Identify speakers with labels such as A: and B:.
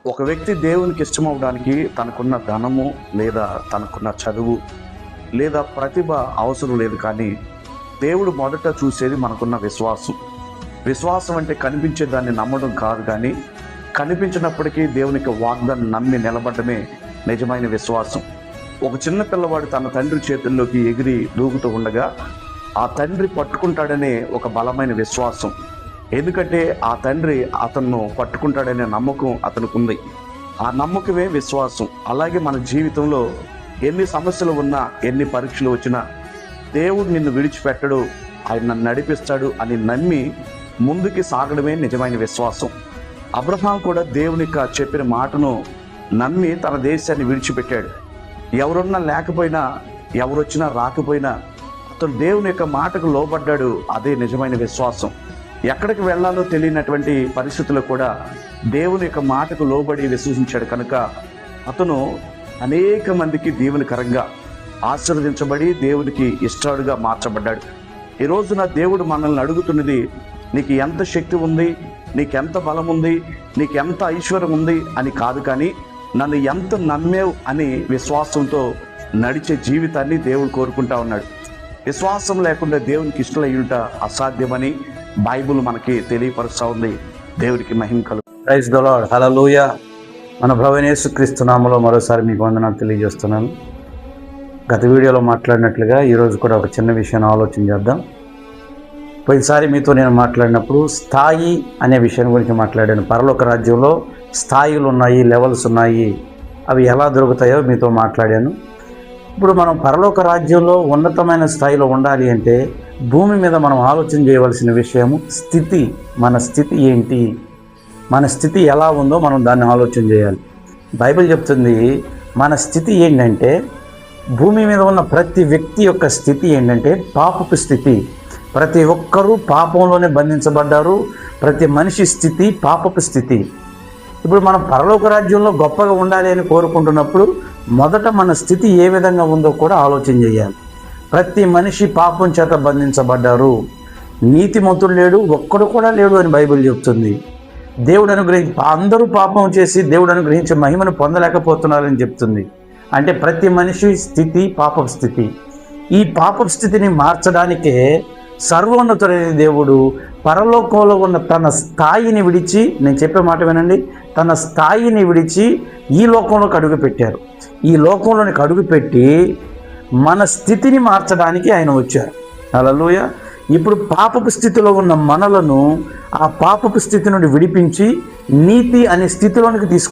A: ఒక వ్యక్తి దేవునికి ఇష్టమవడానికి తనకున్న ధనము లేదా తనకున్న చదువు లేదా ప్రతిభ అవసరం లేదు. కానీ దేవుడు మొదట చూసేది మనకున్న విశ్వాసం. విశ్వాసం అంటే కనిపించే దాన్ని నమ్మడం కాదు, కానీ కనిపించినప్పటికీ దేవునికి వాగ్దానం నమ్మి నిలబడమే నిజమైన విశ్వాసం. ఒక చిన్న పిల్లవాడు తన తండ్రి చేతుల్లోకి ఎగిరి దూకుతూ ఉండగా ఆ తండ్రి పట్టుకుంటాడనే ఒక బలమైన విశ్వాసం. ఎందుకంటే ఆ తండ్రి అతన్ని పట్టుకుంటాడనే నమ్మకం అతనికి ఉంది. ఆ నమ్మకమే విశ్వాసం. అలాగే మన జీవితంలో ఎన్ని సమస్యలు ఉన్నా, ఎన్ని పరీక్షలు వచ్చినా దేవుడు నిన్ను విడిచిపెట్టడు, ఆయన నన్ను నడిపిస్తాడు అని నమ్మి ముందుకి సాగడమే నిజమైన విశ్వాసం. అబ్రహాం కూడా దేవుని చెప్పిన మాటను నమ్మి తన దేశాన్ని విడిచిపెట్టాడు. ఎవరున్నా లేకపోయినా, ఎవరొచ్చినా రాకపోయినా అతను దేవుని యొక్క మాటకు లోబడ్డాడు. అదే నిజమైన విశ్వాసం. ఎక్కడికి వెళ్ళాలో తెలియనటువంటి పరిస్థితుల్లో కూడా దేవుని యొక్క మాటకు లోబడి విశ్వసించాడు కనుక అతను అనేక మందికి దీవెనకరంగా ఆశీర్వదించబడి దేవునికి ఇష్టాడుగా మార్చబడ్డాడు. ఈ రోజున దేవుడు మనల్ని అడుగుతున్నది, నీకు ఎంత శక్తి ఉంది, నీకెంత బలం ఉంది, నీకెంత ఐశ్వర్యం ఉంది అని కాదు, కానీ నన్ను ఎంత నమ్మేవు అని విశ్వాసంతో నడిచే జీవితాన్ని దేవుడు కోరుకుంటా ఉన్నాడు. విశ్వాసం లేకుండా దేవునికి ఇష్టలయ్యుట అసాధ్యమని బైబుల్ మనకి తెలియపరుస్తూ ఉంది. దేవుడికి మహిమ కలుగు.
B: Praise the Lord. హల్లెలూయా. మన ప్రభువైన యేసుక్రీస్తు నామములో మరోసారి మీకు వందనాలు తెలియజేస్తున్నాను. గత వీడియోలో మాట్లాడినట్లుగా ఈరోజు కూడా ఒక చిన్న విషయాన్ని ఆలోచన చేద్దాం. పోయినసారి మీతో నేను మాట్లాడినప్పుడు స్థాయి అనే విషయం గురించి మాట్లాడాను. పరలోక రాజ్యంలో స్థాయిలు ఉన్నాయి, లెవెల్స్ ఉన్నాయి, అవి ఎలా దొరుకుతాయో మీతో మాట్లాడాను. ఇప్పుడు మనం పరలోక రాజ్యంలో ఉన్నతమైన స్థాయిలో ఉండాలి అంటే భూమి మీద మనం ఆలోచన చేయవలసిన విషయము స్థితి. మన స్థితి ఏంటి, మన స్థితి ఎలా ఉందో మనం దాన్ని ఆలోచన చేయాలి. బైబిల్ చెప్తుంది మన స్థితి ఏంటంటే, భూమి మీద ఉన్న ప్రతి వ్యక్తి యొక్క స్థితి ఏంటంటే పాపపు స్థితి. ప్రతి ఒక్కరూ పాపంలోనే బంధించబడ్డారు. ప్రతి మనిషి స్థితి పాపపు స్థితి. ఇప్పుడు మనం పరలోక రాజ్యంలో గొప్పగా ఉండాలి అని కోరుకుంటున్నప్పుడు మొదట మన స్థితి ఏ విధంగా ఉందో కూడా ఆలోచన చేయాలి. ప్రతి మనిషి పాపం చేత బంధించబడ్డారు. నీతిమంతుడు లేడు, ఒక్కడు కూడా లేడు అని బైబిల్ చెప్తుంది. దేవుడు అందరూ పాపం చేసి దేవుడు అనుగ్రహించే మహిమను పొందలేకపోతున్నారని చెప్తుంది. అంటే ప్రతి మనిషి స్థితి పాపపు స్థితి. ఈ పాపపు స్థితిని మార్చడానికే సర్వోన్నతుడైన దేవుడు పరలోకంలో ఉన్న తన స్థాయిని విడిచి, నేను చెప్పే మాట వినండి, తన స్థాయిని విడిచి ఈ లోకంలోకి అడుగుపెట్టారు. ఈ లోకంలోనికి అడుగుపెట్టి మన స్థితిని మార్చడానికి ఆయన వచ్చారు. హల్లెలూయా. ఇప్పుడు పాపపు స్థితిలో ఉన్న మనలను ఆ పాపపు స్థితి నుండి విడిపించి నీతి అనే స్థితిలోనికి